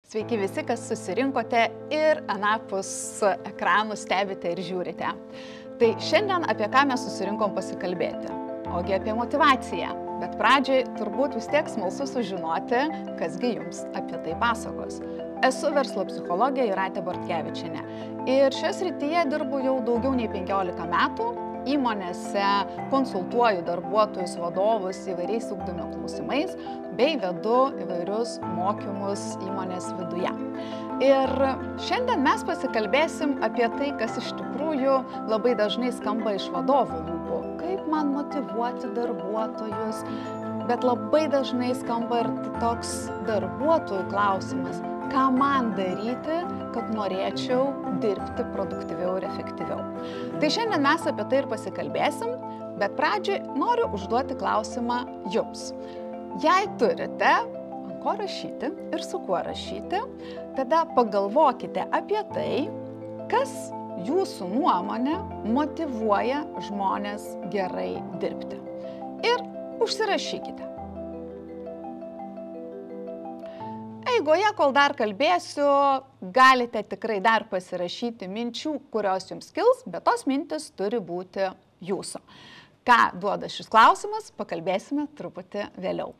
Sveiki visi, kas susirinkote ir anapus ekranų stebite ir žiūrite. Tai šiandien apie ką mes susirinkom pasikalbėti? Ogi apie motivaciją. Bet pradžiai turbūt vis tiek smalsu sužinoti, kasgi jums apie tai pasakos. Esu verslo psichologė Jūratė Bortkevičienė ir šioje srityje dirbu jau daugiau nei 15 metų. Įmonėse konsultuoju darbuotojus, vadovus įvairiais ugdymo klausimais bei vedu įvairius mokymus įmonės viduje. Ir šiandien mes pasikalbėsim apie tai, kas iš tikrųjų labai dažnai skamba iš vadovų lūpų. Kaip man motyvuoti darbuotojus, bet labai dažnai skamba ir toks darbuotojų klausimas, ką man daryti, kad norėčiau dirbti produktyviau ir efektyviau. Tai šiandien mes apie tai ir pasikalbėsim, bet pradžiai noriu užduoti klausimą jums. Jei turite ant ko rašyti ir su kuo rašyti, tada pagalvokite apie tai, kas jūsų nuomonė motyvuoja žmones gerai dirbti. Ir užsirašykite. Eigoje, kol dar kalbėsiu, galite tikrai dar pasirašyti minčių, kurios jums kils, bet tos mintis turi būti jūsų. Ką duoda šis klausimas, pakalbėsime truputį vėliau.